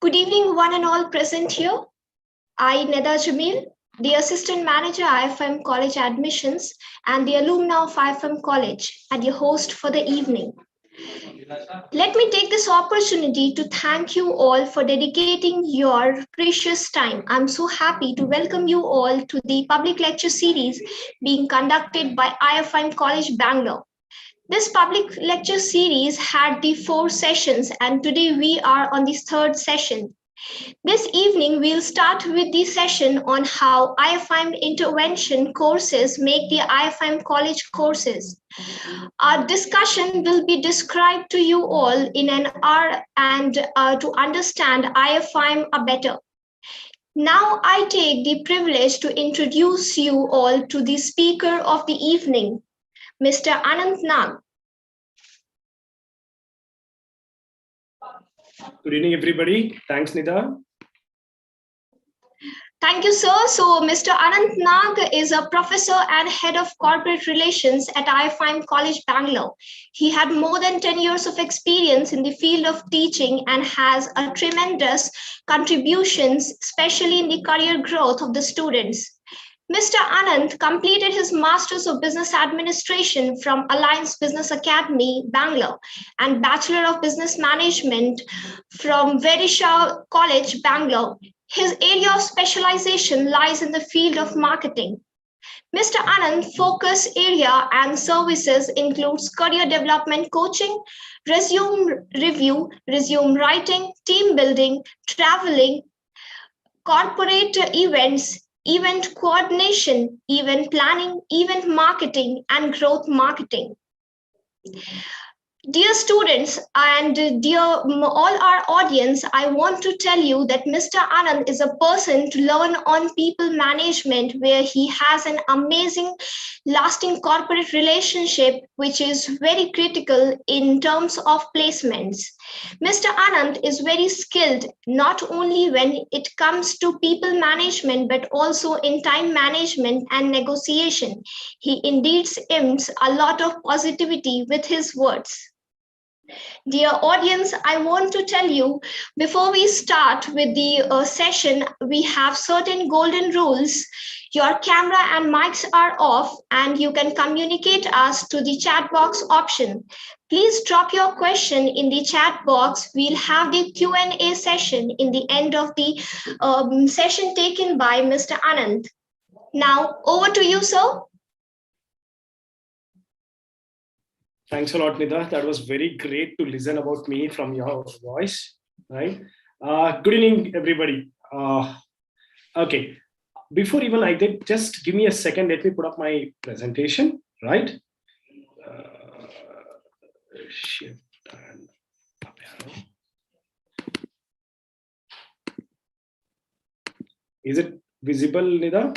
Good evening, one and all present here. I, Neda Jamil, the Assistant Manager, IFIM College Admissions, and the alumna of IFIM College, and your host for the evening. Let me take this opportunity to thank you all for dedicating your precious time. I'm so happy to welcome you all to the public lecture series being conducted by IFIM College, Bangalore. This public lecture series had the 4 sessions, and today we are on the 3rd session. This evening, we'll start with the session on how IFIM Intervention courses make the IFIM College courses. Our discussion will be described to you all in an hour and to understand IFIM better. Now I take the privilege to introduce you all to the speaker of the evening, Mr. Ananth Nag. Good evening, everybody. Thanks, Nida. Thank you, sir. So, Mr. Ananth Nag is a professor and head of corporate relations at IFIM College, Bangalore. He had more than 10 years of experience in the field of teaching and has a tremendous contributions, especially in the career growth of the students. Mr. Ananth completed his Masters of Business Administration from Alliance Business Academy, Bangalore, and Bachelor of Business Management from Verisha College, Bangalore. His area of specialization lies in the field of marketing. Mr. Ananth's focus area and services includes career development coaching, resume review, resume writing, team building, traveling, corporate events, event coordination, event planning, event marketing, and growth marketing. Dear students and dear all our audience, I want to tell you that Mr. Ananth is a person to learn on people management, where he has an amazing lasting corporate relationship, which is very critical in terms of placements. Mr. Ananth is very skilled, not only when it comes to people management, but also in time management and negotiation. He indeed aims a lot of positivity with his words. Dear audience, I want to tell you, before we start with the session, we have certain golden rules. Your camera and mics are off, and you can communicate us to the chat box option. Please drop your question in the chat box. We'll have the Q&A session in the end of the session taken by Mr. Ananth. Now, over to you, sir. Thanks a lot, Nida. That was very great to listen about me from your voice, right? Good evening, everybody. Okay, before even I did, just give me a second. Let me put up my presentation, right? Shift and up arrow. Is it visible, Nida?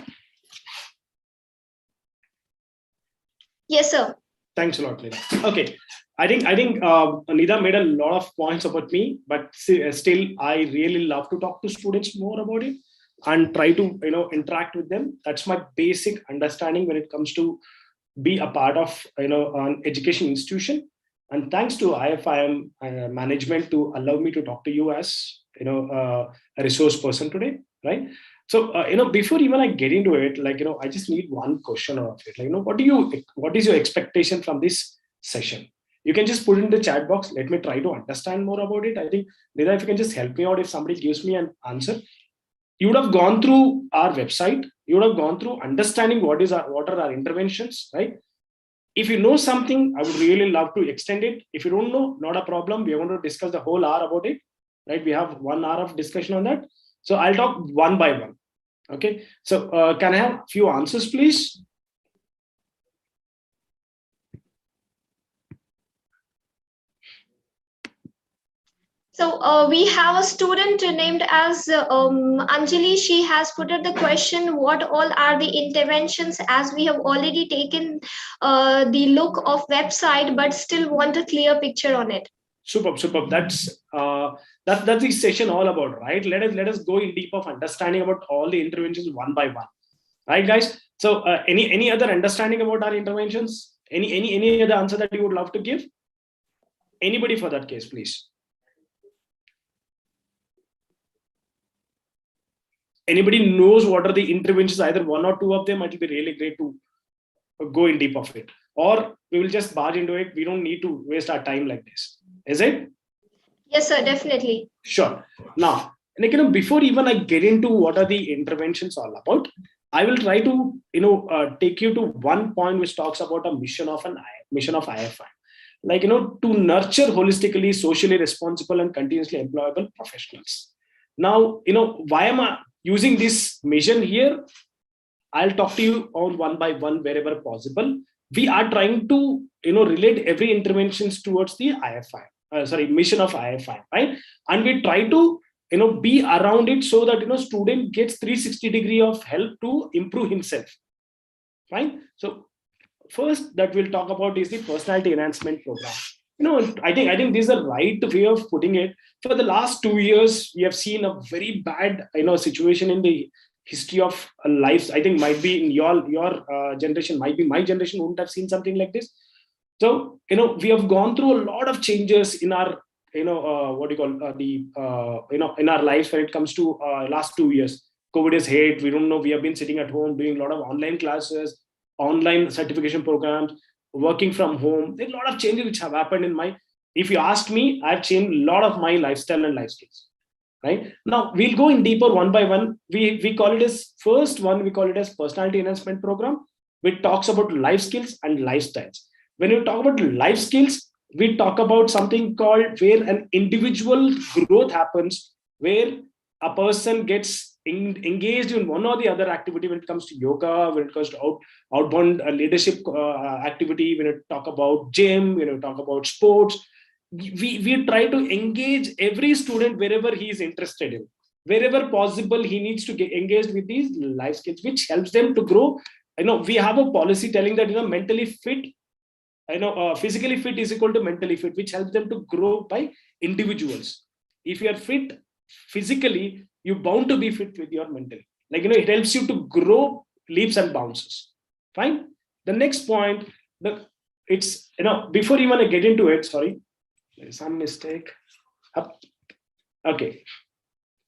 Yes, sir. Thanks a lot, Nida. Okay, I think Nida made a lot of points about me, but still, I really love to talk to students more about it and try to interact with them. That's my basic understanding when it comes to be a part of an education institution. And thanks to IFIM management to allow me to talk to you as a resource person today, right? So, before even I get into it, I just need one question of it. What is your expectation from this session? You can just put it in the chat box. Let me try to understand more about it. I think, Nida, if you can just help me out, if somebody gives me an answer, you would have gone through our website. You would have gone through understanding what are our interventions, right? If you know something, I would really love to extend it. If you don't know, not a problem. We are going to discuss the whole hour about it, right? We have 1 hour of discussion on that. So I'll talk one by one. Okay. So can I have a few answers, please? So we have a student named as Anjali. She has put up the question, what all are the interventions, as we have already taken the look of website, but still want a clear picture on it. Superb. That's the session all about, right? Let us go in deep of understanding about all the interventions one by one, right, guys? So any other understanding about our interventions? Any other answer that you would love to give? Anybody for that case, please? anybody knows what are the interventions, either one or two of them, it will be really great to go in deep of it. Or we will just barge into it. We don't need to waste our time like this. Is it? Yes, sir, definitely. Sure. Now, like, before even I get into what are the interventions all about, I will try to, take you to one point which talks about a mission of IFIM. Like, to nurture holistically, socially responsible and continuously employable professionals. Now, why am I using this mission here? I'll talk to you on one by one wherever possible. We are trying to, relate every interventions towards the mission of IFIM, right? And we try to, be around it so that, student gets 360 degree of help to improve himself. Fine. So first that we'll talk about is the personality enhancement program. I think this is the right way of putting it. For the last 2 years, we have seen a very bad, situation in the history of lives. I think might be in your generation, might be my generation wouldn't have seen something like this. So, we have gone through a lot of changes in our, in our lives when it comes to last 2 years. COVID has hit. We don't know. We have been sitting at home doing a lot of online classes, online certification programs, working from home. There's a lot of changes which have happened in my. If you ask me, I've changed a lot of my lifestyle and life skills. Right now, we'll go in deeper one by one. We call it as first one. We call it as personality enhancement program, which talks about life skills and lifestyles. When you talk about life skills, we talk about something called where an individual growth happens, where a person gets engaged in one or the other activity. When it comes to yoga, when it comes to outbound leadership activity, when you talk about gym, when you talk about sports, we try to engage every student wherever he is interested in. Wherever possible, he needs to get engaged with these life skills, which helps them to grow. We have a policy telling that mentally fit, physically fit is equal to mentally fit, which helps them to grow by individuals. If you are fit physically, you're bound to be fit with your mental. It helps you to grow leaps and bounces. Fine. The next point, it's before even I get into it, sorry, there's some mistake. Okay,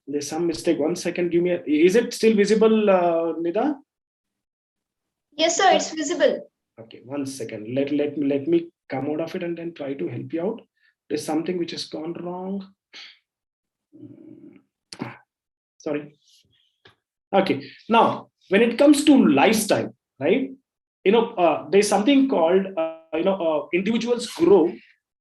there's some mistake. 1 second. Give me. Is it still visible, Nida? Yes, sir. It's visible. Okay, 1 second. Let me come out of it and then try to help you out. There's something which has gone wrong. Sorry. Okay. Now, when it comes to lifestyle, right? There's something called individuals grow.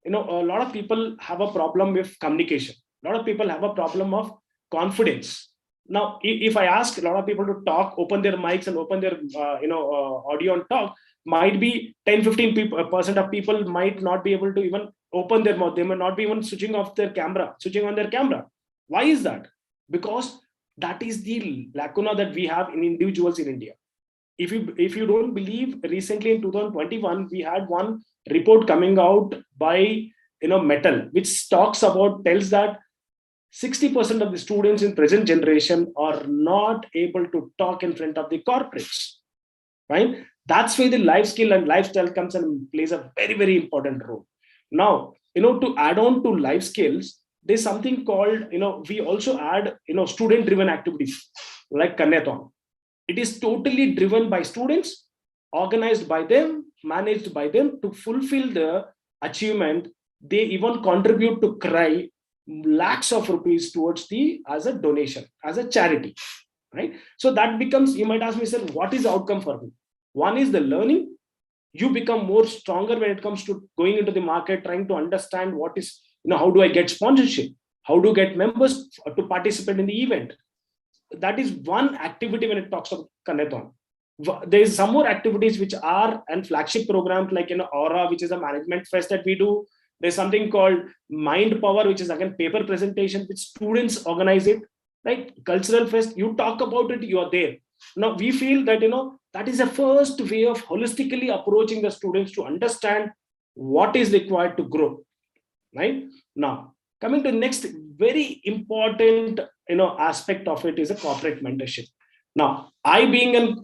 A lot of people have a problem with communication. A lot of people have a problem of confidence. Now, if I ask a lot of people to talk, open their mics and open their audio and talk, might be 10-15% of people might not be able to even open their mouth. They may not be even switching on their camera. Why is that? Because that is the lacuna that we have in individuals in India. If you don't believe, recently in 2021, we had one report coming out by Metal, which tells that 60% of the students in present generation are not able to talk in front of the corporates. Right? That's where the life skill and lifestyle comes and plays a very, very important role. Now, to add on to life skills, there's something called, we also add, student-driven activities like Kanyathon. It is totally driven by students, organized by them, managed by them to fulfill the achievement. They even contribute to CRY lakhs of rupees towards as a donation, as a charity, right? So that becomes, you might ask me, sir, what is the outcome for me? One is the learning. You become more stronger when it comes to going into the market, trying to understand what is, how do I get sponsorship? How do I get members to participate in the event? That is one activity when it talks of Kanyathon. There is some more activities which are and flagship programs like Aura, which is a management fest that we do. There's something called Mind Power, which is again paper presentation, which students organize it, right? Cultural fest, you talk about it, you are there. Now we feel that that is the first way of holistically approaching the students to understand what is required to grow. Right? Now, coming to next very important aspect of it is a corporate mentorship. Now, I being an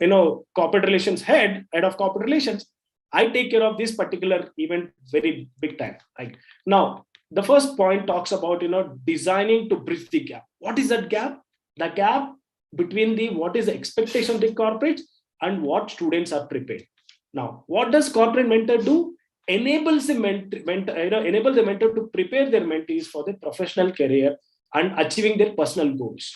corporate relations head of corporate relations, I take care of this particular event very big time. Right? Now, the first point talks about designing to bridge the gap. What is that gap? The gap between the what is the expectation of the corporates and what students are prepared. Now, what does corporate mentor do? Enables the enable the mentor to prepare their mentees for their professional career and achieving their personal goals.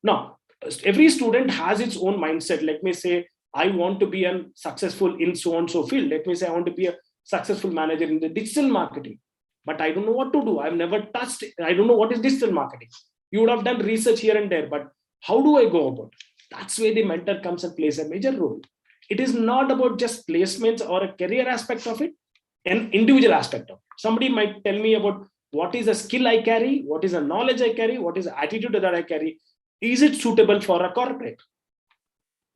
Now, every student has its own mindset. Let me say, I want to be a successful in so and so field. Let me say, I want to be a successful manager in the digital marketing, but I don't know what to do. I've never touched it. I don't know what is digital marketing. You would have done research here and there, but how do I go about it? That's where the mentor comes and plays a major role. It is not about just placements or a career aspect of it, an individual aspect of it. Somebody might tell me about what is a skill I carry, what is a knowledge I carry, what is the attitude that I carry. Is it suitable for a corporate?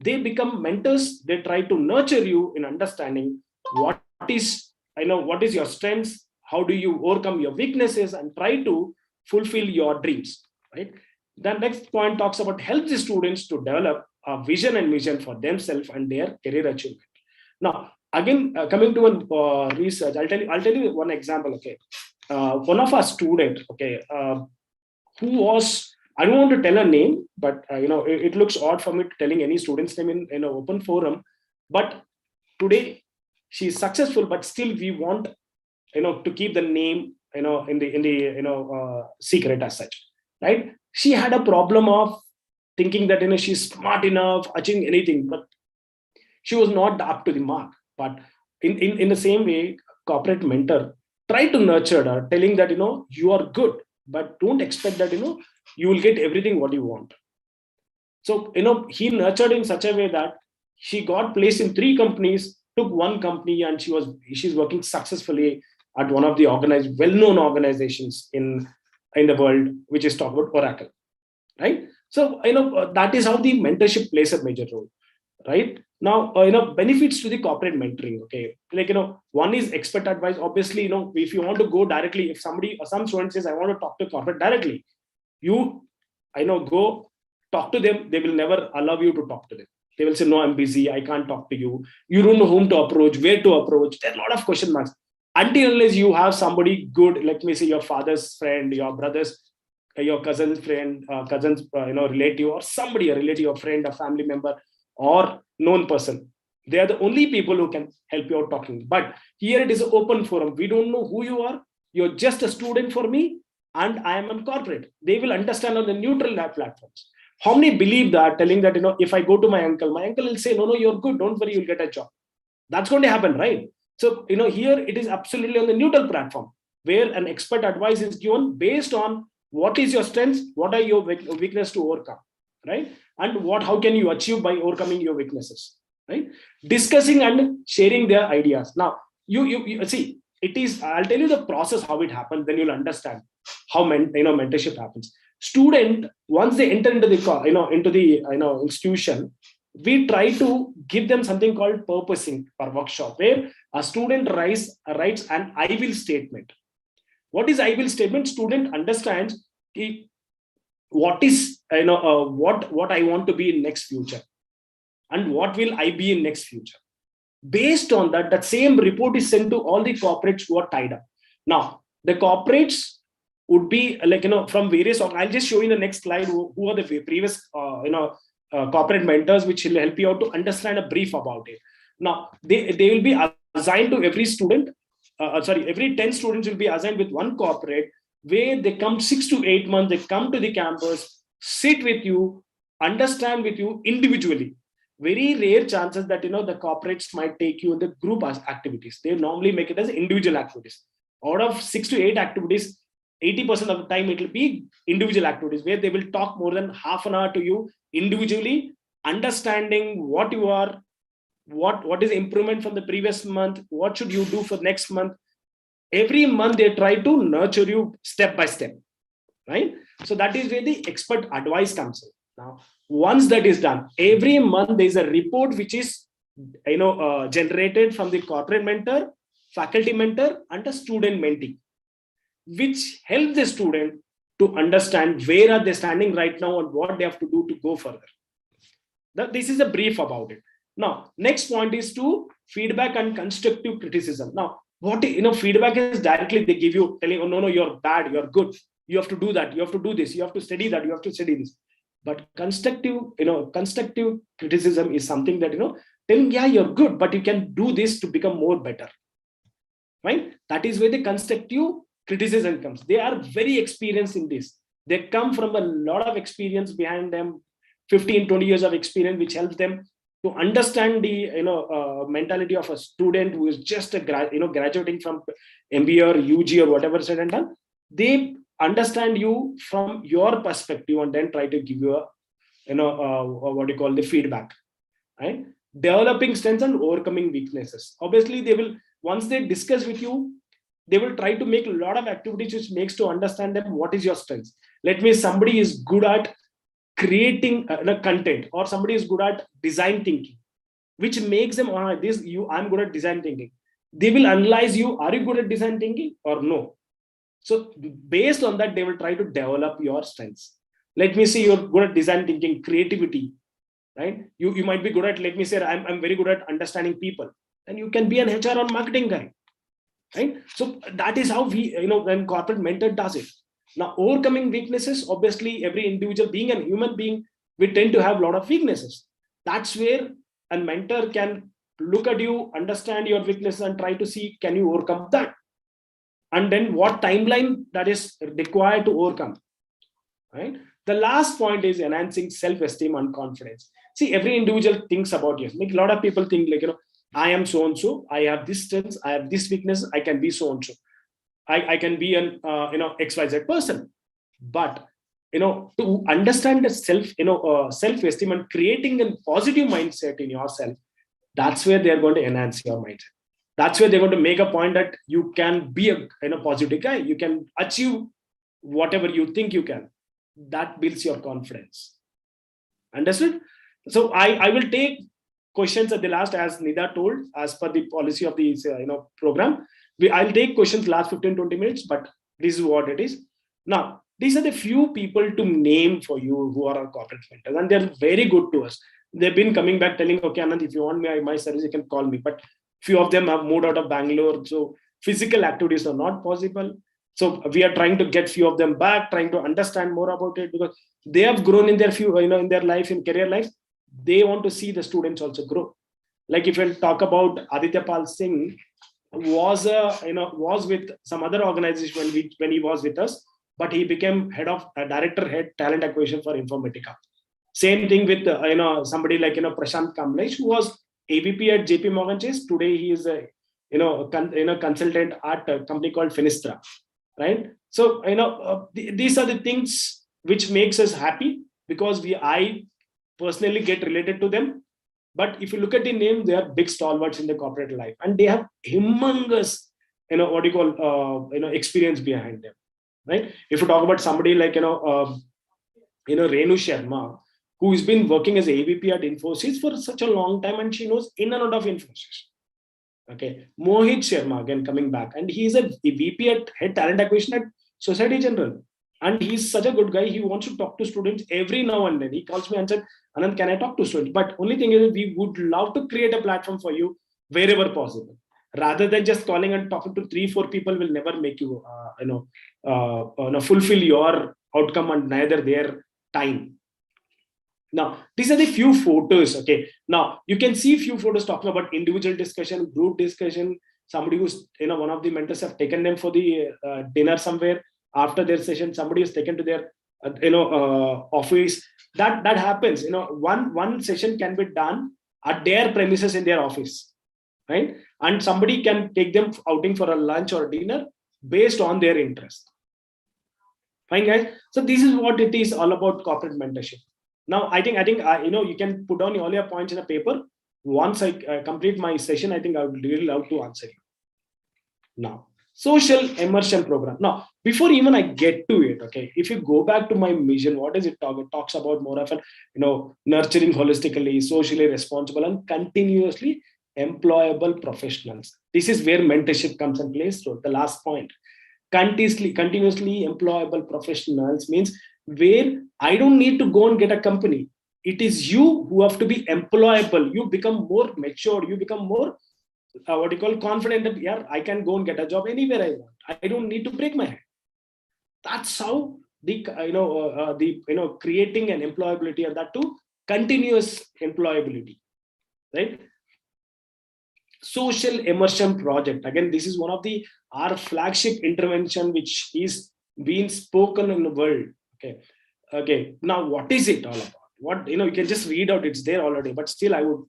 They become mentors. They try to nurture you in understanding what is your strengths, how do you overcome your weaknesses, and try to fulfill your dreams, right? The next point talks about help the students to develop a vision and mission for themselves and their career achievement. Now, again, coming to research, I'll tell you one example. Okay, one of our students, okay, who was, I don't want to tell a name, but it looks odd for me telling any student's name in an open forum. But today she's successful, but still we want to keep the name in the secret as such, right? She had a problem of thinking that she's smart enough, achieving anything, but she was not up to the mark. But in the same way, corporate mentor try to nurture her, telling that you are good, but don't expect that you will get everything what you want. So he nurtured in such a way that she got placed in 3 companies, took one company, and she's working successfully at one of the well-known organizations in the world, which is talked about Oracle, right? So that is how the mentorship plays a major role, right? Now benefits to the corporate mentoring. Okay, like one is expert advice. Obviously, if you want to go directly, if somebody or some student says I want to talk to corporate directly, you go talk to them. They will never allow you to talk to them. They will say, no, I'm busy, I can't talk to you. You don't know whom to approach, where to approach. There are a lot of question marks. Until unless you have somebody good, let me say your father's friend, your brother's, your cousin's friend, relative, or somebody, a relative, a friend, a family member, or known person. They are the only people who can help you out talking. But here it is an open forum. We don't know who you are. You're just a student for me, and I am a corporate. They will understand on the neutral platforms. How many believe that, telling that, if I go to my uncle will say, no, you're good. Don't worry, you'll get a job. That's going to happen, right? So, here it is absolutely on the neutral platform where an expert advice is given based on what is your strengths, what are your weaknesses to overcome, right? And how can you achieve by overcoming your weaknesses, right? Discussing and sharing their ideas. Now, you see, it is, I'll tell you the process, how it happens, then you'll understand how mentorship happens. Student, once they enter into the institution, we try to give them something called purposing per workshop, where a student writes an I will statement. What is I will statement? Student understands what is what I want to be in next future, and what will I be in next future. Based on that same report is sent to all the corporates who are tied up. Now, the corporates would be from various. I'll just show you in the next slide who are the previous corporate mentors, which will help you out to understand a brief about it. Now, they will be assigned to every student. Every 10 students will be assigned with one corporate, where they come 6 to 8 months. They come to the campus, sit with you, understand with you individually. Very rare chances that the corporates might take you in the group activities. They normally make it as individual activities. Out of 6 to 8 activities, 80% of the time it will be individual activities, where they will talk more than half an hour to you individually, understanding what you are, what is the improvement from the previous month, what should you do for next month. Every month they try to nurture you step by step, right? So that is where the expert advice comes in. Now, once that is done, every month there is a report which is generated from the corporate mentor, faculty mentor, and a student mentee, which helps the student to understand where are they standing right now and what they have to do to go further. This is a brief about it. Now, next point is to feedback and constructive criticism. Now, what feedback is directly they give you, telling, oh no, you're bad, you're good, you have to do that, you have to do this, you have to study that, you have to study this. But constructive criticism is something that, telling, yeah, you're good, but you can do this to become more better. Right? That is where the constructive criticism comes. They are very experienced in this. They come from a lot of experience behind them, 15-20 years of experience, which helps them to understand the mentality of a student who is just graduating from MBA or UG or whatever said and done. They understand you from your perspective and then try to give you a what you call the feedback. Right? Developing strengths and overcoming weaknesses. Obviously, they will, once they discuss with you, they will try to make a lot of activities which makes to understand them what is your strengths. Let me, somebody is good at creating content, or somebody is good at design thinking, which makes them, I'm good at design thinking. They will analyze you, are you good at design thinking or no? So based on that, they will try to develop your strengths. Let me see, you're good at design thinking, creativity, right? You might be good at, let me say, I'm very good at understanding people, and you can be an HR or marketing guy, right? So that is how we, when corporate mentor does it. Now, overcoming weaknesses, obviously, every individual, being a human being, we tend to have a lot of weaknesses. That's where a mentor can look at you, understand your weaknesses, and try to see, can you overcome that? And then what timeline that is required to overcome, right? The last point is enhancing self-esteem and confidence. See, every individual thinks about you. Like a lot of people think like, I am so-and-so, I have this strength, I have this weakness, I can be so-and-so. I can be an XYZ person. But to understand the self-esteem and creating a positive mindset in yourself, that's where they're going to enhance your mindset. That's where they're going to make a point that you can be a positive guy. You can achieve whatever you think you can. That builds your confidence. Understood? So I will take questions at the last, as Nida told, as per the policy of the program. I'll take questions last 15-20 minutes, but this is what it is. Now, these are the few people to name for you who are our corporate mentors, and they're very good to us. They've been coming back telling, okay, Ananth, if you want my service, you can call me. But few of them have moved out of Bangalore, so physical activities are not possible. So we are trying to get few of them back, trying to understand more about it, because they have grown in their in their life, in career life. They want to see the students also grow. Like if we'll talk about Aditya Pal Singh, was with some other organization when he was with us, but he became head talent acquisition for Informatica. Same thing with somebody like Prashant Kamlesh, who was AVP at JP Morgan Chase. Today he is a consultant at a company called Finistra, right? So these are the things which makes us happy, because I personally get related to them. But if you look at the name, they are big stalwarts in the corporate life, and they have humongous experience behind them, right? If you talk about somebody like Renu Sharma, who's been working as AVP at Infosys for such a long time, and she knows in and out of Infosys. Okay, Mohit Sharma, again coming back, and he's a VP at head talent acquisition at Society General, and he's such a good guy. He wants to talk to students every now and then. He calls me and said, Ananth, can I talk to students? But only thing is, we would love to create a platform for you wherever possible. Rather than just calling and talking to 3-4 people will never make you fulfill your outcome, and neither their time. Now, these are the few photos. Okay. Now, you can see few photos talking about individual discussion, group discussion. Somebody who's, one of the mentors have taken them for the dinner somewhere after their session. Somebody is taken to their, office. That happens. One session can be done at their premises in their office, right? And somebody can take them outing for a lunch or dinner based on their interest. Fine, guys. So this is what it is all about, corporate mentorship. Now, I think you can put down all your points in a paper. Once I complete my session, I think I would really love to answer you. Now, social immersion program. Now, before even I get to it, okay, if you go back to my mission, what does it talk? It talks about more of nurturing holistically, socially responsible, and continuously employable professionals. This is where mentorship comes in place. So the last point, continuously employable professionals means where I don't need to go and get a company. It is you who have to be employable. You become more mature. You become more confident that I can go and get a job anywhere I want. I don't need to break my head. That's how the creating an employability, and that too continuous employability, right? Social immersion project, again, this is one of the our flagship intervention which is being spoken in the world. Okay, now what is it all about? What, you can just read out, it's there already, but still I would,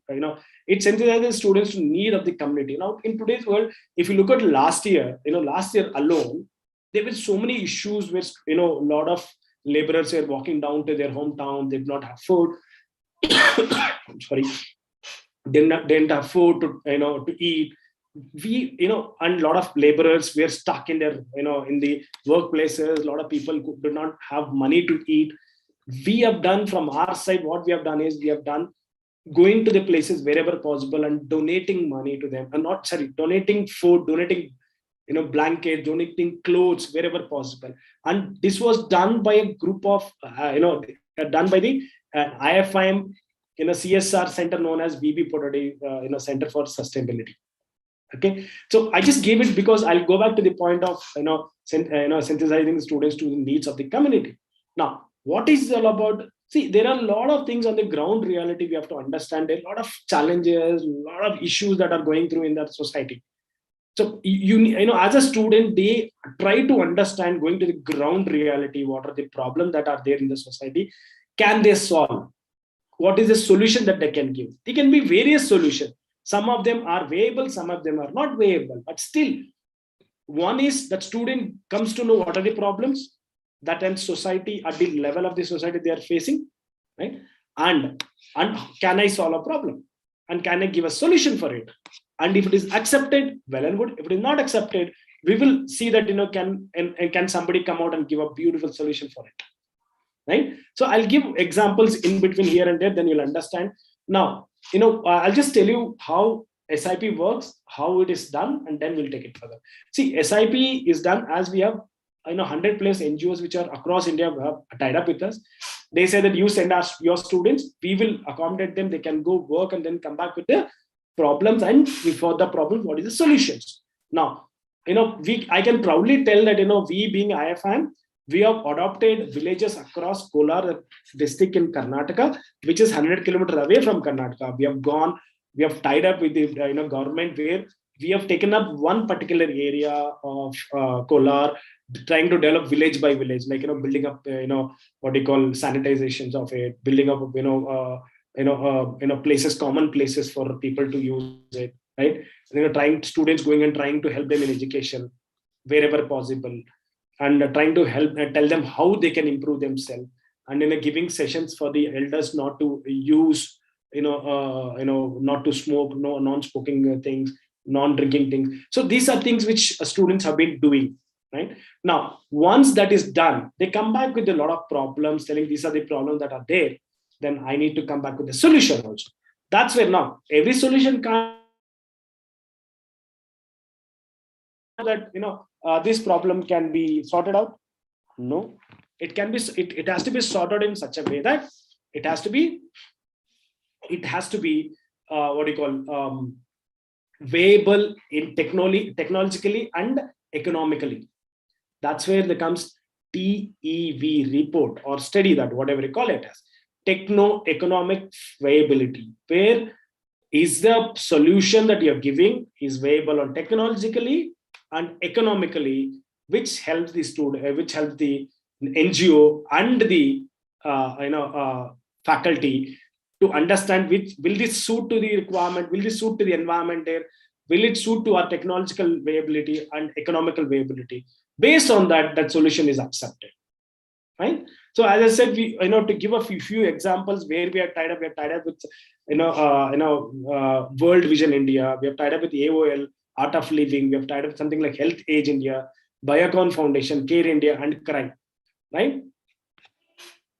it sensitizes students to need of the community. Now in today's world, if you look at last year alone, there were so many issues where a lot of laborers were walking down to their hometown, they did not have food. I'm sorry, didn't have food to eat. We, and a lot of laborers were stuck in their, in the workplaces. A lot of people did not have money to eat. We have done from our side, what we have done is we have done going to the places wherever possible and donating money to them, and not sorry, donating food, donating blankets, donating clothes wherever possible. And this was done by a group of done by the IFIM CSR center known as VB Potody, Center for Sustainability. Okay, so I just gave it because I'll go back to the point of synthesizing students to the needs of the community. Now, what is it all about? See, there are a lot of things on the ground reality we have to understand. There are a lot of challenges, a lot of issues that are going through in that society. So as a student, they try to understand, going to the ground reality, what are the problems that are there in the society, can they solve? What is the solution that they can give? There can be various solutions. Some of them are viable, some of them are not viable, but still, one is that student comes to know what are the problems that in society, at the level of the society they are facing, right? And can I solve a problem? And can I give a solution for it? And if it is accepted, well and good. If it is not accepted, we will see that, can somebody come out and give a beautiful solution for it, right? So I'll give examples in between here and there, then you'll understand. Now, I'll just tell you how SIP works, how it is done, and then we'll take it further. See, SIP is done as we have 100 plus NGOs which are across India have tied up with us. They say that you send us your students, we will accommodate them, they can go work and then come back with their problems, and for the problem, what is the solutions? Now, I can proudly tell that, we being IFIM, we have adopted villages across Kolar district in Karnataka, which is 100 kilometers away from Karnataka. We have tied up with the government, where we have taken up one particular area of Kolar, trying to develop village by village, like building up what they call sanitizations of it, building up places, common places for people to use it, right? Trying students going and trying to help them in education wherever possible, and trying to help tell them how they can improve themselves, and giving sessions for the elders not to use not to smoke, no non-smoking things, non-drinking things. So these are things which students have been doing, right? Now, once that is done, they come back with a lot of problems, telling these are the problems that are there. Then I need to come back with a solution also. That's where now every solution can't that this problem can be sorted out. No, it can be. It has to be sorted in such a way that it has to be what do you call viable in technologically and economically. That's where there comes TEV report or study, that whatever you call it as techno-economic viability, where is the solution that you're giving is viable on technologically and economically, which helps the student, which helps the NGO and the faculty to understand which will this suit to the requirement, will this suit to the environment there, will it suit to our technological viability and economical viability. Based on that, that solution is accepted, right? So as I said, we to give a few examples where we are tied up with World Vision India, we have tied up with AOL, Art of Living, we have tied up with something like Health Age India, Biocon Foundation, Care India, and Crime, right?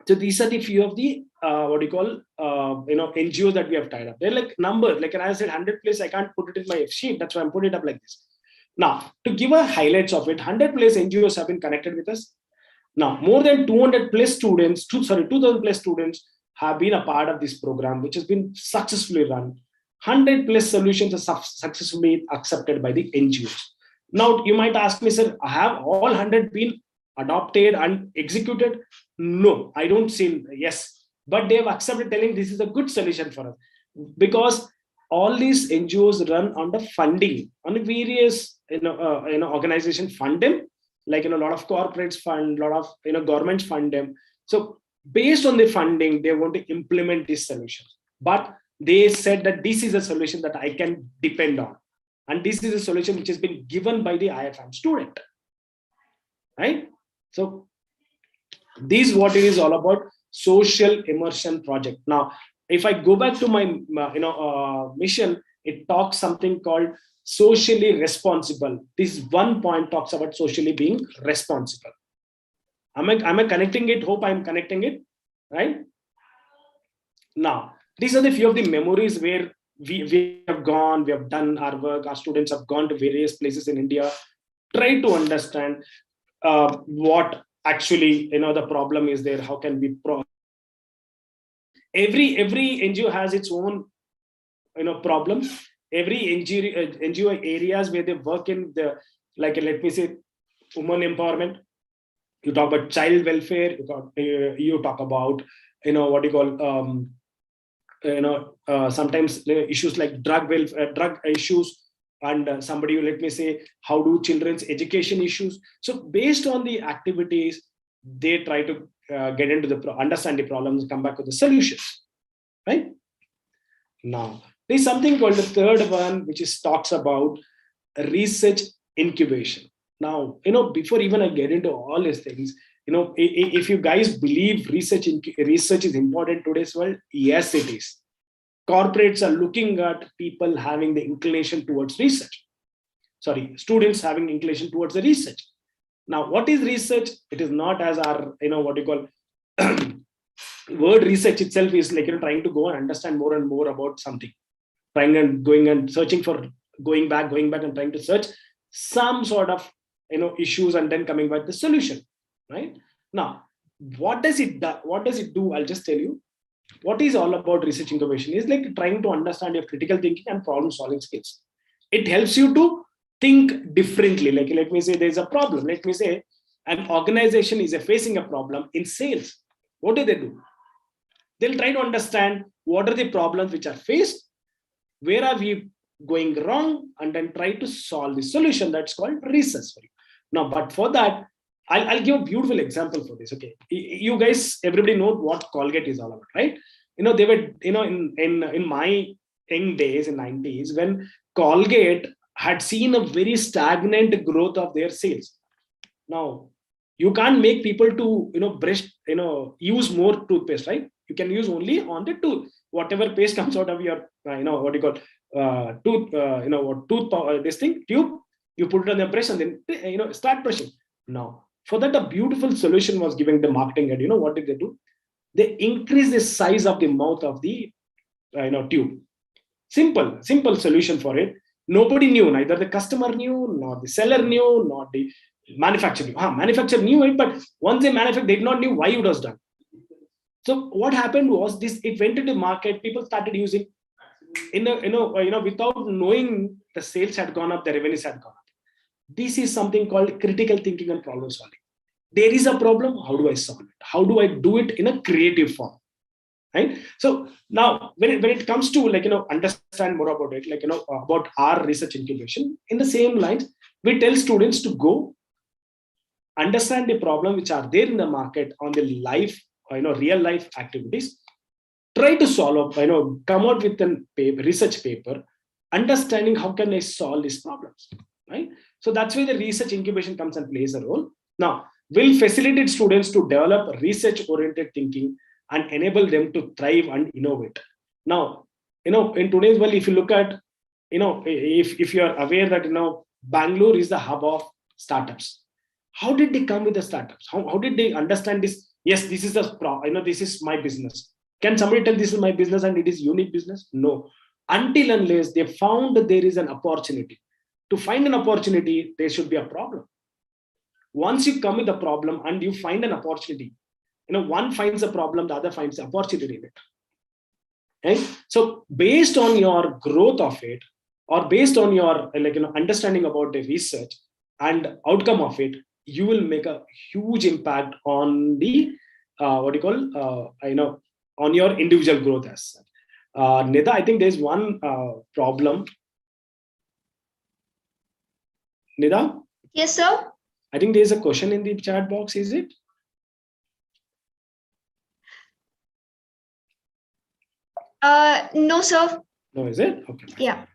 So these are the few of the what do you call NGOs that we have tied up. They're like numbers, like I said, 100 plus. I can't put it in my sheet. That's why I'm putting it up like this. Now, to give a highlights of it, 100 plus NGOs have been connected with us. Now, more than 200 plus students, 2,000 plus students have been a part of this program, which has been successfully run. 100 plus solutions are successfully accepted by the NGOs. Now, you might ask me, sir, have all 100 been adopted and executed? No, I don't see. Yes, but they have accepted, telling this is a good solution for us, because all these NGOs run under funding, on various organization fund them, like a lot of corporates fund, a lot of governments fund them. So based on the funding, they want to implement this solution, but they said that this is a solution that I can depend on, and this is a solution which has been given by the IFIM student, right? So this is what it is all about, social immersion project. Now if I go back to my mission, it talks something called socially responsible. This one point talks about socially being responsible. Am I connecting it? Hope I'm connecting it, right? Now these are the few of the memories where we have gone, we have done our work, our students have gone to various places in India, try to understand what actually the problem is there, how can we every NGO has its own problems. Every NGO areas where they work in, the like, let me say, women empowerment, you talk about child welfare, you talk about what you call sometimes issues like drug issues, and somebody, let me say, how do children's education issues. So based on the activities, they try to get into the understand the problems, come back with the solutions, right? Now there's something called the third one, which is talks about research incubation. Now before even I get into all these things, if you guys believe research is important in today's world, yes it is. Corporates are looking at people having the inclination towards research, students having inclination towards the research. Now what is research? It is not as our what you call word research itself is like trying to go and understand more and more about something, trying and going and searching for, going back and trying to search some sort of issues and then coming back with the solution, right? Now what does it do? I'll just tell you. What is all about research incubation is like trying to understand your critical thinking and problem solving skills. It helps you to think differently. Like, let me say there's a problem. Let me say an organization is facing a problem in sales. What do? They'll try to understand what are the problems which are faced, where are we going wrong, and then try to solve the solution. That's called research. Now, but for that, I'll give a beautiful example for this. Okay, you guys, everybody know what Colgate is all about, right? They were, in my young days in 90s, when Colgate had seen a very stagnant growth of their sales. Now you can't make people to brush, use more toothpaste, right? You can use only on the tooth, whatever paste comes out of your what do you call tooth this thing tube, you put it on the brush and then start brushing. Now for that, a beautiful solution was giving the marketing head. What did they do? They increase the size of the mouth of the tube. Simple solution for it. Nobody knew, neither the customer knew, nor the seller knew, nor the manufacturer knew. Manufacturer knew it, but once they manufactured, they did not knew why it was done. So what happened was this: it went into the market. People started using, without knowing, the sales had gone up, the revenues had gone up. This is something called critical thinking and problem solving. There is a problem. How do I solve it? How do I do it in a creative form? Right. So now, when it comes to understand more about it, about our research incubation, in the same lines, we tell students to go understand the problem which are there in the market on the life, real life activities. Try to solve, come out with a research paper, understanding how can I solve these problems, right? So that's where the research incubation comes and plays a role. Now, we'll facilitate students to develop research-oriented thinking and enable them to thrive and innovate. Now, in today's world, if you look at, if you're aware that, Bangalore is the hub of startups. How did they come with the startups? How did they understand this? Yes, this is this is my business. Can somebody tell this is my business and it is unique business? No. Until unless they found that there is an opportunity. To find an opportunity, there should be a problem. Once you come with a problem and you find an opportunity, one finds a problem, the other finds the opportunity in it. Okay? So based on your growth of it, or based on your understanding about the research and outcome of it, you will make a huge impact on the on your individual growth as such. Nida, I think there's one problem. Nida? Yes, sir. I think there's a question in the chat box, is it? No, sir. No, is it? Okay. Yeah.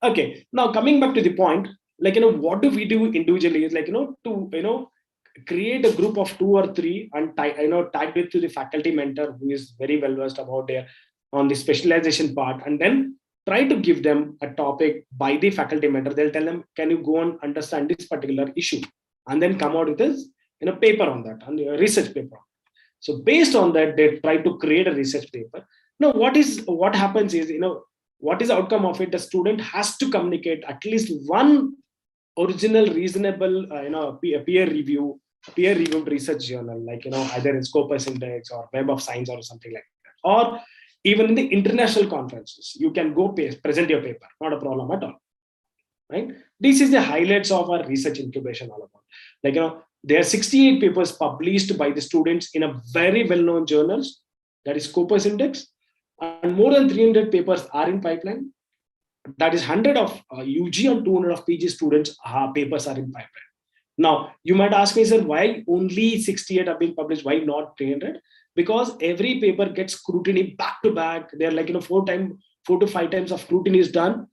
Okay. Now coming back to the point, like, what do we do individually is like, to, create a group of 2 or 3 and tag it to the faculty mentor who is very well versed about their on the specialization part, and then try to give them a topic by the faculty mentor. They'll tell them, can you go and understand this particular issue, and then come out with this paper on that, and a research paper. So based on that, they try to create a research paper. Now what happens is, what is the outcome of it? The student has to communicate at least one original reasonable peer reviewed research journal, like either in Scopus Index or Web of Science or something like that, or even in the international conferences you can go present your paper, not a problem at all, right? This is the highlights of our research incubation all about. Like, there are 68 papers published by the students in a very well-known journals, that is Scopus Index, and more than 300 papers are in pipeline. That is 100 of UG and 200 of PG students papers are in pipeline. Now, you might ask me, sir, why only 68 are being published? Why not 300? Because every paper gets scrutiny back to back. They're like, 4 to 5 times of scrutiny is done.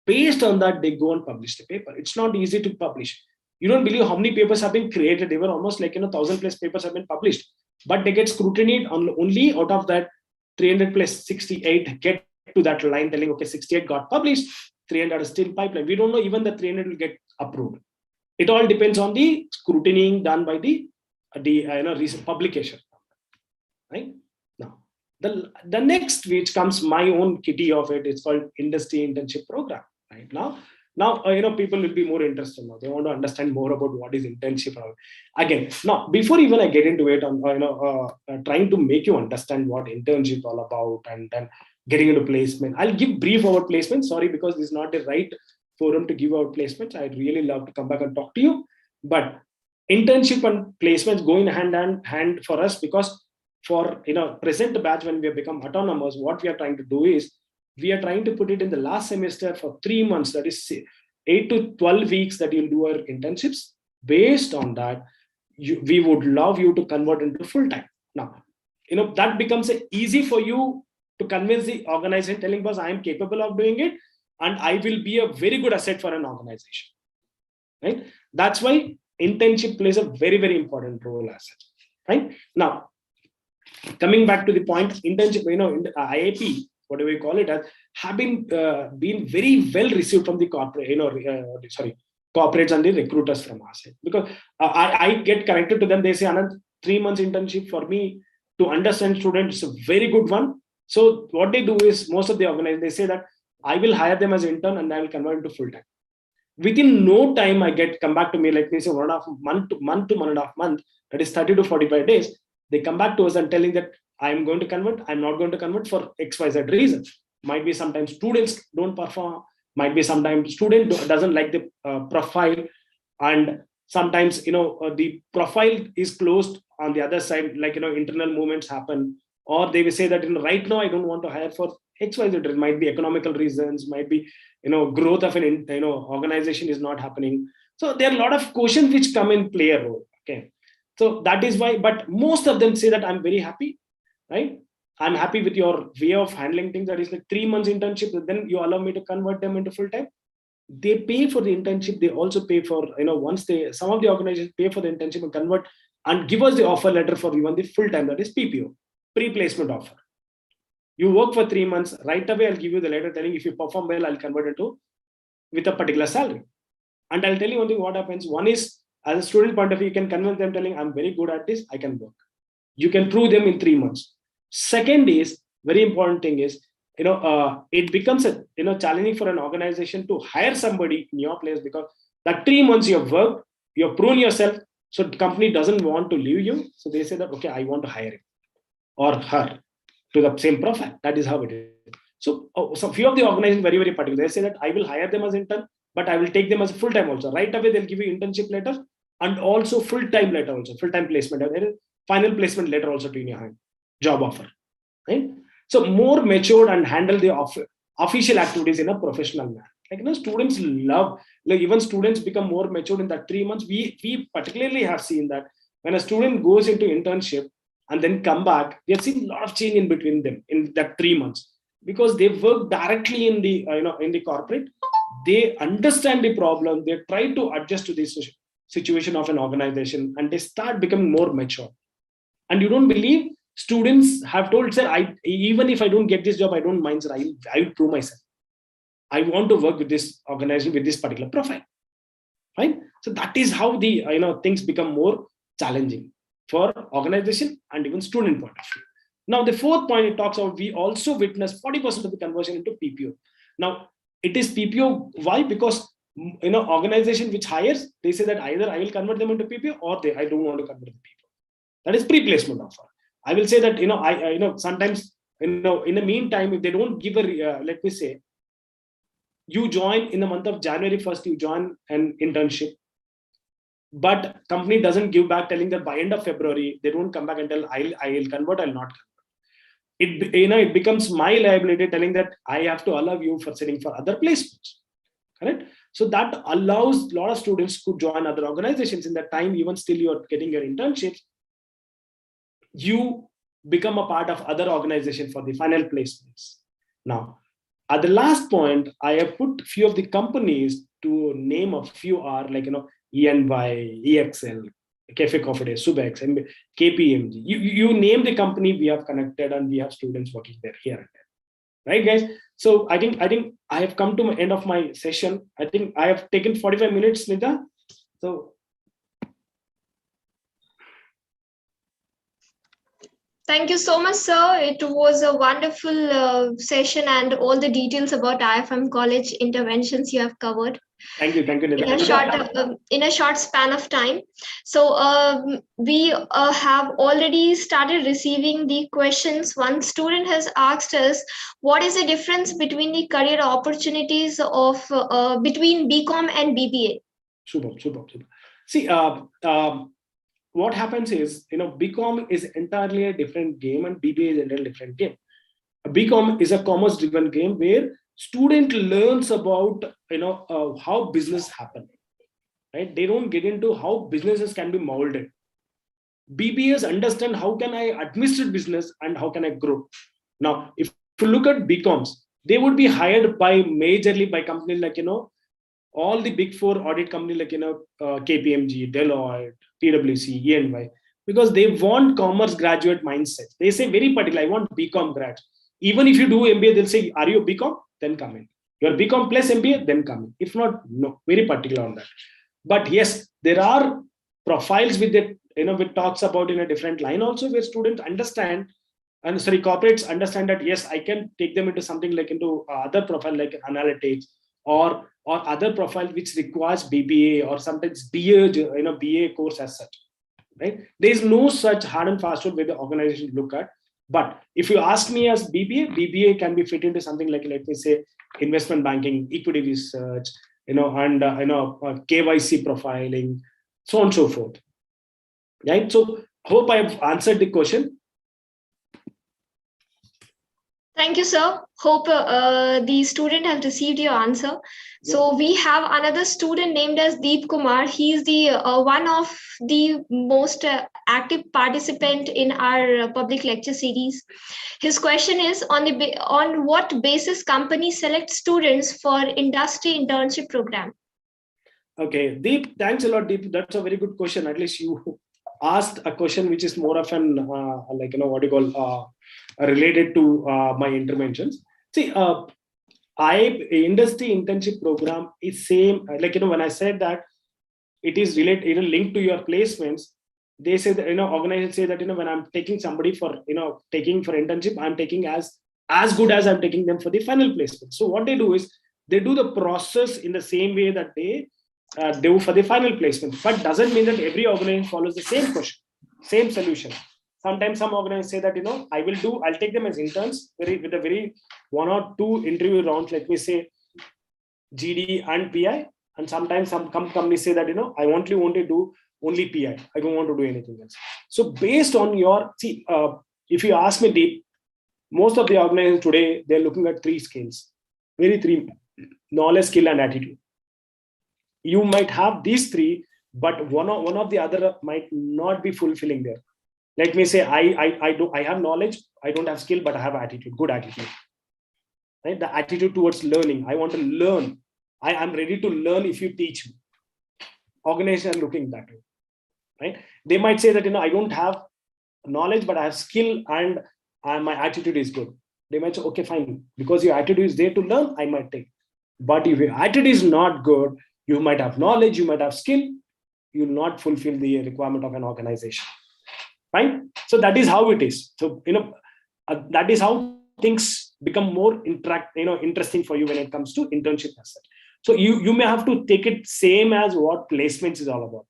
Based on that, they go and publish the paper. It's not easy to publish. You don't believe how many papers have been created. They were almost like, 1,000 plus papers have been published, but they get scrutiny on only out of that 300 plus 68 get to that line telling, okay, 68 got published, 300 is still pipeline. We don't know even the 300 will get approved. It all depends on the scrutiny done by the recent publication. Right now, the next, which comes my own kitty of it, is called industry internship program. Right now, people will be more interested now. They want to understand more about what is internship. Again, now before even I get into it, I'm trying to make you understand what internship is all about, and then getting into placement. I'll give brief about placement. Sorry, because this is not the right forum to give out placements. I'd really love to come back and talk to you, but internship and placements go in hand in hand for us, because for present batch, when we have become autonomous, what we are trying to do is we are trying to put it in the last semester for 3 months, that is 8 to 12 weeks, that you'll do our internships. Based on that, we would love you to convert into full time. Now, that becomes easy for you to convince the organization, telling boss, I am capable of doing it, and I will be a very good asset for an organization. Right? That's why internship plays a very, very important role as such. Right? Now, coming back to the point, internship, in the IAP, whatever you call it as, have been very well received from the corporate, corporates and the recruiters from our side. Because I get connected to them. They say, Ananth, 3 months internship for me to understand students is a very good one. So what they do is, most of the organizations, they say that I will hire them as intern and I will convert into full time. Within no time, come back to me, let me say 1.5 month to 1.5 month, that is 30 to 45 days. They come back to us and telling that I'm going to convert, I'm not going to convert for XYZ reason. Might be sometimes students don't perform, might be sometimes student doesn't like the profile, and sometimes the profile is closed on the other side, like internal movements happen, or they will say that right now I don't want to hire for XYZ. It might be economical reasons, might be growth of an organization is not happening. So there are a lot of questions which come in play a role. Okay, so that is why, but most of them say that I'm very happy, right? I'm happy with your way of handling things. That is like 3 months internship, then you allow me to convert them into full time. They pay for the internship. They also pay for, some of the organizations pay for the internship and convert and give us the offer letter for even the full time, that is PPO, pre-placement offer. You work for 3 months, right away I'll give you the letter telling if you perform well, I'll convert into with a particular salary. And I'll tell you one thing, what happens. One is, as a student point of view, you can convince them telling I'm very good at this, I can work. You can prove them in 3 months. Second is, very important thing is, it becomes challenging for an organization to hire somebody in your place, because that 3 months you have worked, you have proven yourself, so the company doesn't want to leave you. So they say that, okay, I want to hire him or her to the same profile. That is how it is. So few of the organizations very, very particular. They say that I will hire them as intern, but I will take them as full time also. Right away, they'll give you internship letter. and also full-time letter, also full-time placement, final placement letter also to in your hand, job offer, right? So more matured and handle the official activities in a professional manner. Like, students love, like even students become more matured in that 3 months. We particularly have seen that when a student goes into internship and then come back, we have seen a lot of change in between them in that 3 months, because they work directly in the in the corporate. They understand the problem, they try to adjust to this situation of an organization, and they start becoming more mature. And you don't believe, students have told, sir, even if I don't get this job, I don't mind, sir. I will prove myself. I want to work with this organization with this particular profile, right? So that is how the things become more challenging for organization and even student point of view. Now, the fourth point, it talks about, we also witness 40% of the conversion into PPO. Now, it is PPO. Why? Because organization which hires, they say that either I will convert them into PPO or I don't want to convert them to PPO. That is pre-placement offer. I will say that I sometimes in the meantime, if they don't give a let me say, you join in the month of January 1st, you join an internship, but company doesn't give back, telling that by end of February they don't come back and tell I'll convert, I'll not convert. It becomes my liability, telling that I have to allow you for sitting for other placements. Correct? So that allows a lot of students to join other organizations. In that time, even still you're getting your internships, you become a part of other organization for the final placements. Now, at the last point, I have put few of the companies to name. A few are like ENY, EXL, Cafe Coffee Day, Subex, and KPMG. You name the company, we have connected and we have students working there here and there. Right, guys? So I think I have come to the end of my session. I think I have taken 45 minutes, Nita. So thank you so much, sir. It was a wonderful session, and all the details about IFIM College interventions you have covered. Thank you, Nita. In a short span of time. So we have already started receiving the questions. One student has asked us, what is the difference between the career opportunities of between BCom and BBA? Super. See, what happens is, BCom is entirely a different game and BBA is entirely different game. BCom is a commerce driven game where student learns about how business happen, right? They don't get into how businesses can be molded. BBAs understand how can I administer business and how can I grow. Now, if you look at BComs, they would be hired by majorly by companies like all the big four audit companies like KPMG, Deloitte, PwC, EY, because they want commerce graduate mindset. They say very particular, I want BCom grad. Even if you do MBA, they'll say, are you BCom? Then come in. You're BCom plus MBA, then come in. If not, no. Very particular on that. But yes, there are profiles with that, which talks about in a different line also, where students understand, and corporates understand that yes, I can take them into something like into other profile like analytics or other profile which requires BBA or sometimes BA course as such. Right? There is no such hard and fast rule where the organization look at. But if you ask me as BBA can be fit into something like, let me say, investment banking, equity research, and KYC profiling, so on and so forth. Right? So hope I have answered the question. Thank you, sir. Hope the student has received your answer. So we have another student named as Deep Kumar. He is the one of the most active participant in our public lecture series. His question is, on what basis companies select students for industry internship program? Okay, Deep, thanks a lot, Deep. That's a very good question. At least you asked a question which is more of an related to my interventions. See, industry internship program is same. When I said that it is related, linked to your placements, they say that organizations say that when I'm taking somebody for taking for internship, I'm taking as good as I'm taking them for the final placement. So what they do is they do the process in the same way that they do for the final placement, but doesn't mean that every organization follows the same question, same solution. Sometimes some organizations say that I'll take them as interns with a very 1 or 2 interview rounds, let me say GD and PI. And sometimes some companies say that I only want to do only PI. I don't want to do anything else. So based on your, if you ask me, Deep, most of the organizations today, they're looking at three scales, three: knowledge, skill, and attitude. You might have these three, but one of the other might not be fulfilling there. Let me say, I have knowledge, I don't have skill, but I have attitude, good attitude. Right? The attitude towards learning. I want to learn. I am ready to learn if you teach me. Organizations are looking that way. Right? They might say that, I don't have knowledge, but I have skill and my attitude is good. They might say, okay, fine. Because your attitude is there to learn, I might take. But if your attitude is not good, you might have knowledge, you might have skill, you will not fulfill the requirement of an organization. Fine. So that is how it is. So, that is how things become more interesting for you when it comes to internship as such. So you may have to take it same as what placements is all about.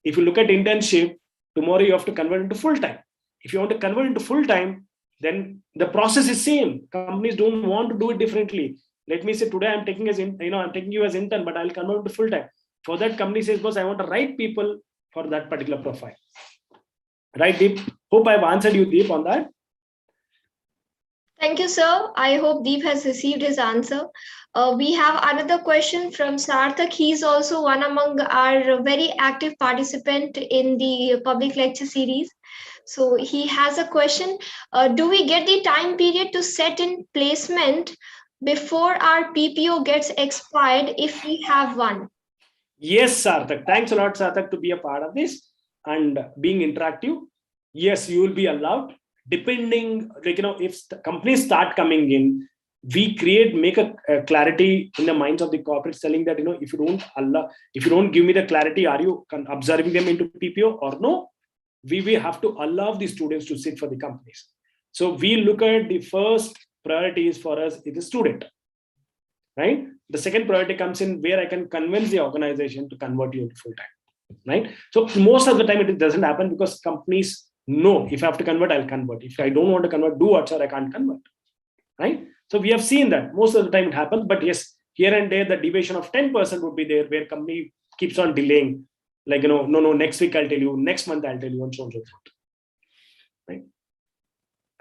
If you look at internship, tomorrow you have to convert into full-time. If you want to convert into full-time, then the process is same. Companies don't want to do it differently. Let me say today I'm taking I'm taking you as intern, but I'll convert to full-time. For that, company says, boss, I want the right people for that particular profile. Right, Deep? Hope I've answered you, Deep, on that. Thank you, sir. I hope Deep has received his answer. We have another question from Sarthak. He's also one among our very active participant in the public lecture series. So he has a question. Do we get the time period to set in placement before our PPO gets expired if we have one? Yes, Sarthak. Thanks a lot, Sarthak, to be a part of this and being interactive. Yes, you will be allowed. Depending, if the companies start coming in, we make a clarity in the minds of the corporates, telling that, if you don't give me the clarity, are you observing them into PPO or no? We will have to allow the students to sit for the companies. So we look at the first priorities for us is the student, right? The second priority comes in where I can convince the organization to convert you into full-time, right? So most of the time it doesn't happen because companies know if I have to convert, I'll convert. If I don't want to convert, do what, sir, I can't convert, right? So we have seen that most of the time it happens, but yes, here and there, the deviation of 10% would be there where company keeps on delaying. Like, no, next week I'll tell you, next month I'll tell you, and so on and so forth. Right?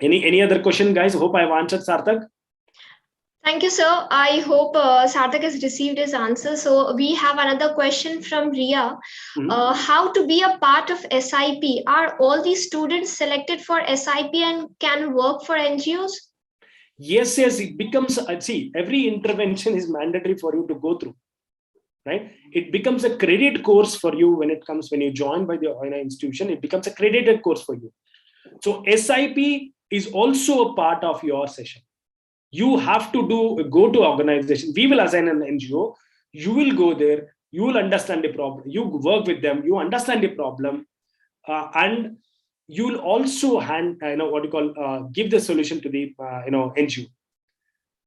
Any other question, guys? Hope I've answered, Sarthak. Thank you, sir. I hope Sarthak has received his answer. So we have another question from Ria. How to be a part of SIP? Are all these students selected for SIP and can work for NGOs? Yes, it becomes, every intervention is mandatory for you to go through, right? It becomes a credit course for you when you join by the institution, it becomes a credited course for you. So SIP is also a part of your session. You have to go to organization. We will assign an NGO. You will go there. You will understand the problem. You work with them. You understand the problem, and you will also give the solution to the NGO,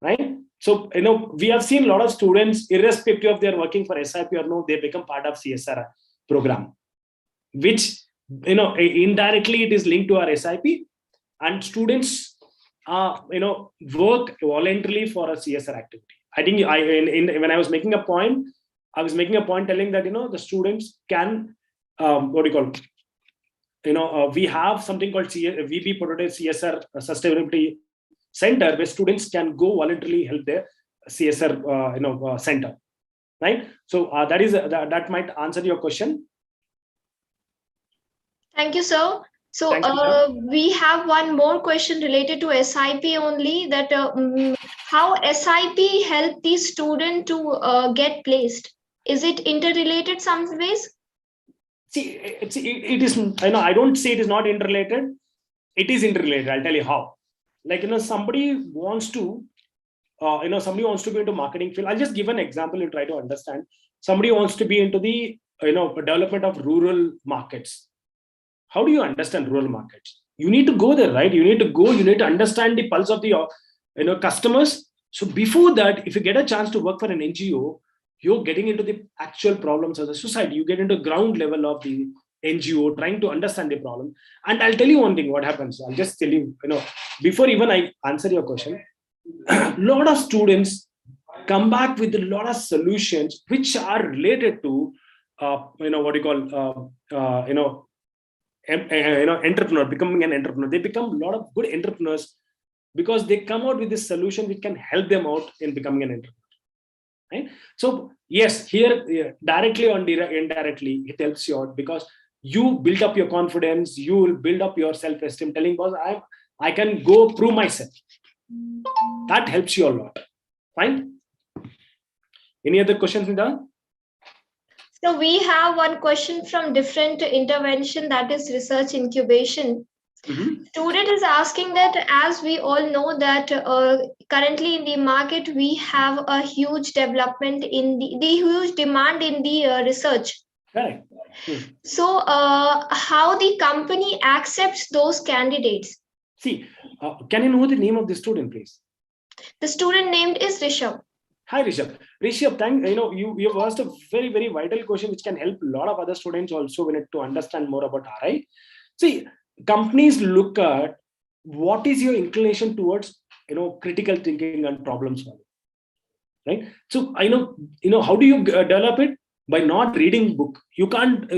right? So we have seen a lot of students, irrespective of they're working for SIP or no, they become part of CSR program, which indirectly it is linked to our SIP, and students work voluntarily for a CSR activity. I think when I was making a point, telling that the students can we have something called VP Prototype CSR Sustainability Center where students can go voluntarily help their CSR center, right? So that might answer your question. Thank you, sir. So we have one more question related to SIP only, that how SIP help the student to get placed? Is it interrelated some ways? See, it is, I don't say it is not interrelated. It is interrelated. I'll tell you how. Like, somebody wants to be into marketing field. I'll just give an example. You try to understand. Somebody wants to be into the development of rural markets. How do you understand rural markets? You need to go there, right? You need to understand the pulse of the customers. So before that, if you get a chance to work for an NGO, you're getting into the actual problems of the society. You get into ground level of the NGO, trying to understand the problem. And I'll tell you one thing, what happens. I'll just tell you, before even I answer your question, a lot of students come back with a lot of solutions which are related to what do you call, entrepreneur, becoming an entrepreneur. They become a lot of good entrepreneurs because they come out with this solution which can help them out in becoming an entrepreneur. Right? So yes, here directly or indirectly, it helps you out because you build up your confidence, you will build up your self-esteem, telling boss, I can go prove myself. That helps you a lot. Fine. Any other questions, Nida? So we have one question from different intervention, that is research incubation. Student is asking that, as we all know that currently in the market we have a huge development in the huge demand in the research. Right. So how the company accepts those candidates? See, can you know the name of the student, please? The student named is Rishabh. Hi, Rishabh. Rishabh, thank you have asked a very, very vital question which can help a lot of other students also when to understand more about RI. See, companies look at what is your inclination towards critical thinking and problem solving, right? So how do you develop it? By not reading book. You can't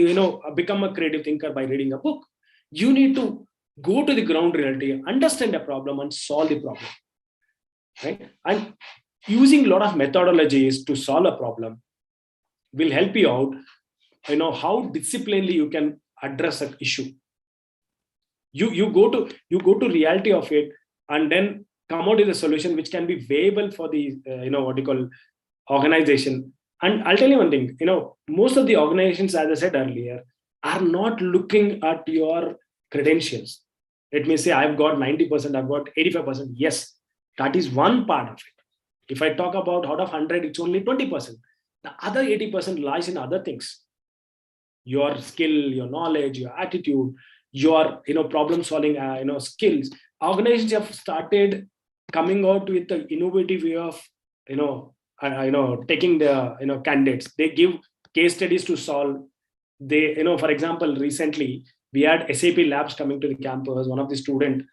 become a creative thinker by reading a book. You need to go to the ground reality, understand a problem and solve the problem, right? And using a lot of methodologies to solve a problem will help you out, how disciplinedly you can address an issue. You go to reality of it and then come out with a solution which can be viable for the what you call organization. And I'll tell you one thing, most of the organizations, as I said earlier, are not looking at your credentials. Let me say I've got 90%, I've got 85%. Yes, that is one part of it. If I talk about out of 100, it's only 20%. The other 80% lies in other things. Your skill, your knowledge, your attitude, your problem solving skills. Organizations have started coming out with the innovative way of taking the candidates. They give case studies to solve. They for example, recently we had SAP labs coming to the campus. One of the student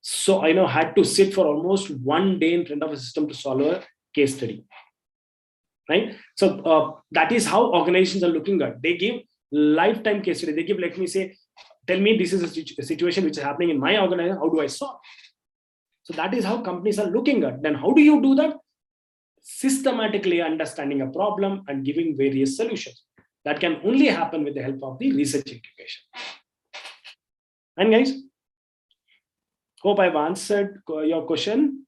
had to sit for almost 1 day in front of a system to solve a case study, right? So that is how organizations are looking at. They give lifetime case study. They give, let me say, tell me this is a situation which is happening in my organization, how do I solve? So that is how companies are looking at. Then how do you do that? Systematically understanding a problem and giving various solutions. That can only happen with the help of the research incubation. And guys, hope I've answered your question.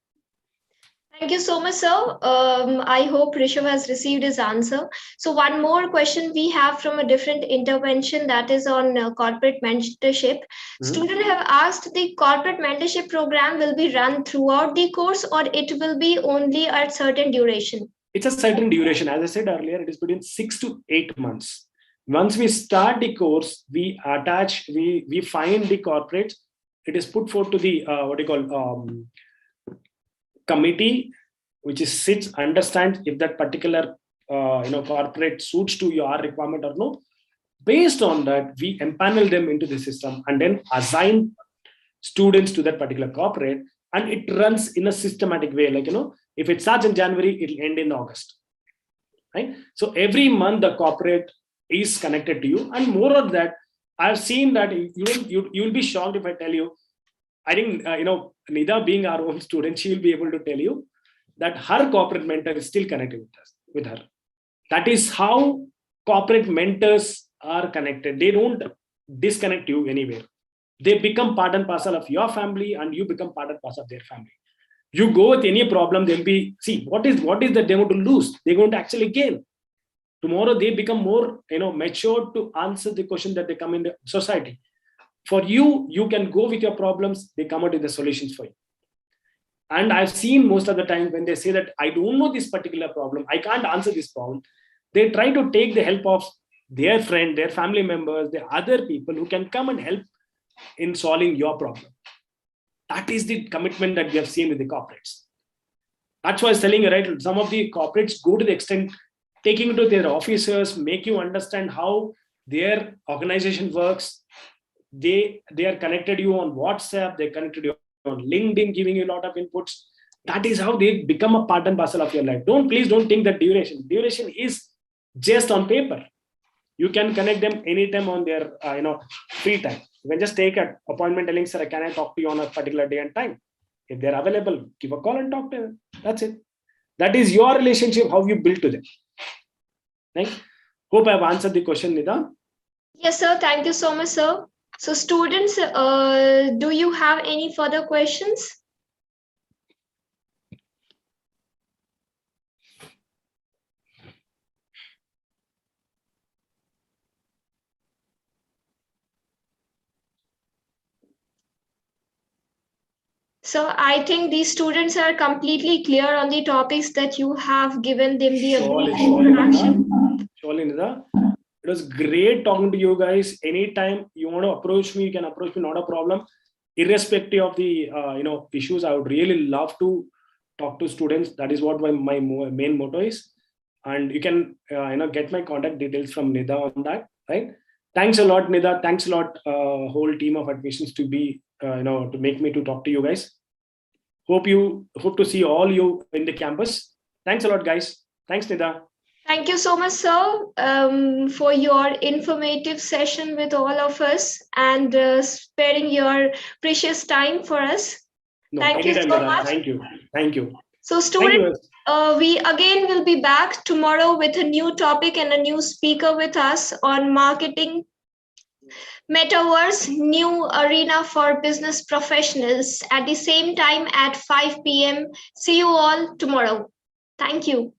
Thank you so much, sir. I hope Rishabh has received his answer. So one more question we have from a different intervention, that is on corporate mentorship. Students have asked, the corporate mentorship program will be run throughout the course or it will be only at certain duration? It's a certain duration. As I said earlier, it is between 6 to 8 months. Once we start the course, we find the corporates. It is put forth to the committee, which is sits, understands if that particular corporate suits to your requirement or no. Based on that, we empanel them into the system and then assign students to that particular corporate, and it runs in a systematic way. Like if it starts in January, it'll end in August, right? So every month the corporate is connected to you, and more of that, I've seen that you'll be shocked if I tell you. I think, Nida being our own student, she will be able to tell you that her corporate mentor is still connected with her. That is how corporate mentors are connected. They don't disconnect you anywhere. They become part and parcel of your family, and you become part and parcel of their family. You go with any problem, they'll be, see, what is that they're going to lose? They're going to actually gain. Tomorrow they become more, mature to answer the question that they come in the society. For you, you can go with your problems, they come out with the solutions for you. And I've seen most of the time when they say that I don't know this particular problem, I can't answer this problem, they try to take the help of their friend, their family members, the other people who can come and help in solving your problem. That is the commitment that we have seen with the corporates. That's why I was telling you, right? Some of the corporates go to the extent taking it to their officers, make you understand how their organization works. They are connected you on WhatsApp, they connected you on LinkedIn, giving you a lot of inputs. That is how they become a part and parcel of your life. Please don't think that duration is just on paper. You can connect them anytime on their free time. You can just take an appointment telling, sir, can I talk to you on a particular day and time? If they're available, give a call and talk to them. That's it. That is your relationship, how you build to them. Right? Hope I've answered the question, Nida. Yes, sir. Thank you so much, sir. So students, do you have any further questions? So I think these students are completely clear on the topics that you have given them the introduction. Surely, Nida. It was great talking to you guys. Anytime you want to approach me, you can approach me, not a problem. Irrespective of the issues, I would really love to talk to students. That is what my main motto is. And you can get my contact details from Nida on that. Right? Thanks a lot, Nida. Thanks a lot, whole team of admissions to be to make me to talk to you guys. Hope to see all you in the campus. Thanks a lot, guys. Thanks, Nida. Thank you so much, sir, for your informative session with all of us and sparing your precious time for us. No, Thank you so much. Thank you. Thank you. So, students, we again will be back tomorrow with a new topic and a new speaker with us on marketing, metaverse, new arena for business professionals at the same time at 5 p.m. See you all tomorrow. Thank you.